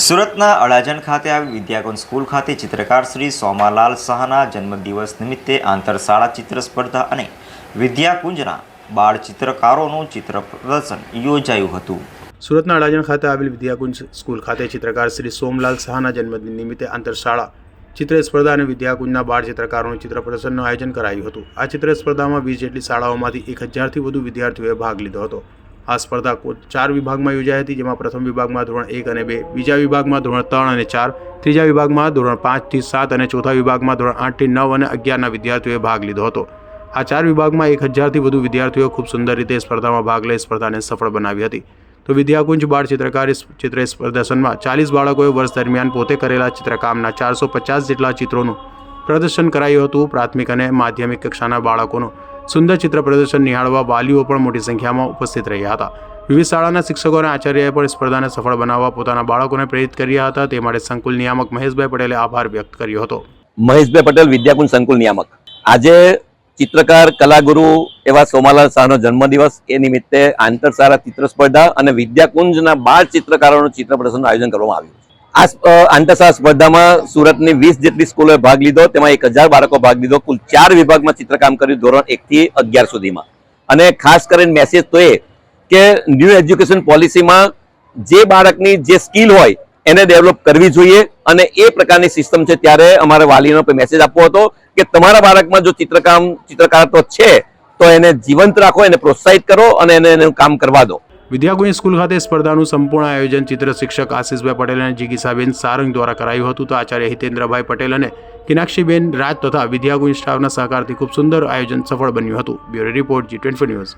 સુરતના અડાજણ ખાતે આવેલ વિદ્યાકુંજ સ્કૂલ ખાતે ચિત્રકાર શ્રી સોમાલાલ શાહના જન્મદિવસ નિમિત્તે આંતરશાળા ચિત્ર સ્પર્ધા અને વિદ્યાકુંજના બાળ ચિત્રકારોનું ચિત્ર પ્રદર્શન યોજાયું હતું। સુરતના અડાજણ ખાતે આવેલ વિદ્યાકુંજ સ્કૂલ ખાતે ચિત્રકાર શ્રી સોમલાલ શાહના જન્મદિન નિમિત્તે આંતરશાળા ચિત્ર સ્પર્ધા અને વિદ્યાકુંજના બાળ ચિત્રકારોનું ચિત્ર પ્રદર્શનનું આયોજન કરાયું હતું। આ ચિત્ર સ્પર્ધામાં 20 જેટલી શાળાઓમાંથી 1000થી વધુ વિદ્યાર્થીઓએ ભાગ લીધો હતો। આ સ્પર્ધા 4 વિભાગમાં યોજાઈ હતી, જેમાં પ્રથમ વિભાગમાં ધોરણ 1 અને 2, બીજા વિભાગમાં ધોરણ 3 અને 4, ત્રીજા વિભાગમાં ધોરણ 5 થી 7 અને ચોથા વિભાગમાં ધોરણ 8 થી 9 અને 11ના વિદ્યાર્થીઓએ ભાગ લીધો હતો। આ 4 વિભાગમાં 1000થી વધુ વિદ્યાર્થીઓએ ખૂબ સુંદર રીતે સ્પર્ધામાં ભાગ લઈ સ્પર્ધાને સફળ બનાવી હતી। તો વિદ્યાકુંજ બાળ ચિત્રકારી ચિત્ર પ્રદર્શનમાં 40 બાળકોએ વર્ષ દરમિયાન પોતે કરેલા ચિત્રકામના 450 જેટલા ચિત્રોનું પ્રદર્શન કરાયું હતું। પ્રાથમિક અને માધ્યમિક કક્ષાના બાળકોનું સુંદર ચિત્ર પ્રદર્શન નિહાળવા વાલીઓ પણ મોટી સંખ્યામાં ઉપસ્થિત રહ્યા હતા। વિવિધ શાળાના શિક્ષકો અને આચાર્યએ પણ સ્પર્ધાને સફળ બનાવવા પોતાના બાળકોને પ્રેરિત કર્યા હતા। તે માટે સંકુલ નિયામક મહેશભાઈ પટેલે આભાર વ્યક્ત કર્યો હતો। મહેશભાઈ પટેલ, વિદ્યાકુંજ સંકુલ નિયામક। આજે ચિત્રકાર કલાગુરુ એવા સોમાલાલ શાહનો જન્મદિવસ, એ નિમિત્તે આંતરશાળા ચિત્ર સ્પર્ધા અને વિદ્યાકુંજના બાળ ચિત્રકારોનું ચિત્ર પ્રદર્શનનું આયોજન કરવામાં આવ્યું। આ આંતરશાળા સ્પર્ધામાં સુરતની 20 જેટલી સ્કૂલોએ ભાગ લીધો, તેમાં 1000 બાળકો ભાગ લીધો। કુલ 4 વિભાગમાં ચિત્રકામ કર્યું, ધોરણ 1 થી 11 સુધીમાં। અને ખાસ કરીને મેસેજ તો એ કે ન્યૂ એજ્યુકેશન પોલિસીમાં જે બાળકની જે સ્કિલ હોય એને ડેવલપ કરવી જોઈએ, અને એ પ્રકારની સિસ્ટમ છે। ત્યારે અમારે વાલીનો મેસેજ આપવો હતો કે તમારા બાળકમાં જો ચિત્રકારત્વ છે તો એને જીવંત રાખો, એને પ્રોત્સાહિત કરો અને એને એનું કામ કરવા દો। વિદ્યાકુંજ સ્કૂલ ખાતે સ્પર્ધાનું સંપૂર્ણ આયોજન ચિત્ર શિક્ષક આશીષભાઈ પટેલ અને જિગીસાબેન સારંગ દ્વારા કરાયું હતું। તો આચાર્ય હિતેન્દ્રભાઈ પટેલ અને કિનાક્ષીબેન રાજ તથા વિદ્યાકુંજ સ્ટાફના સહકારથી ખૂબ સુંદર આયોજન સફળ બન્યું હતું। Bureau report, G24 news.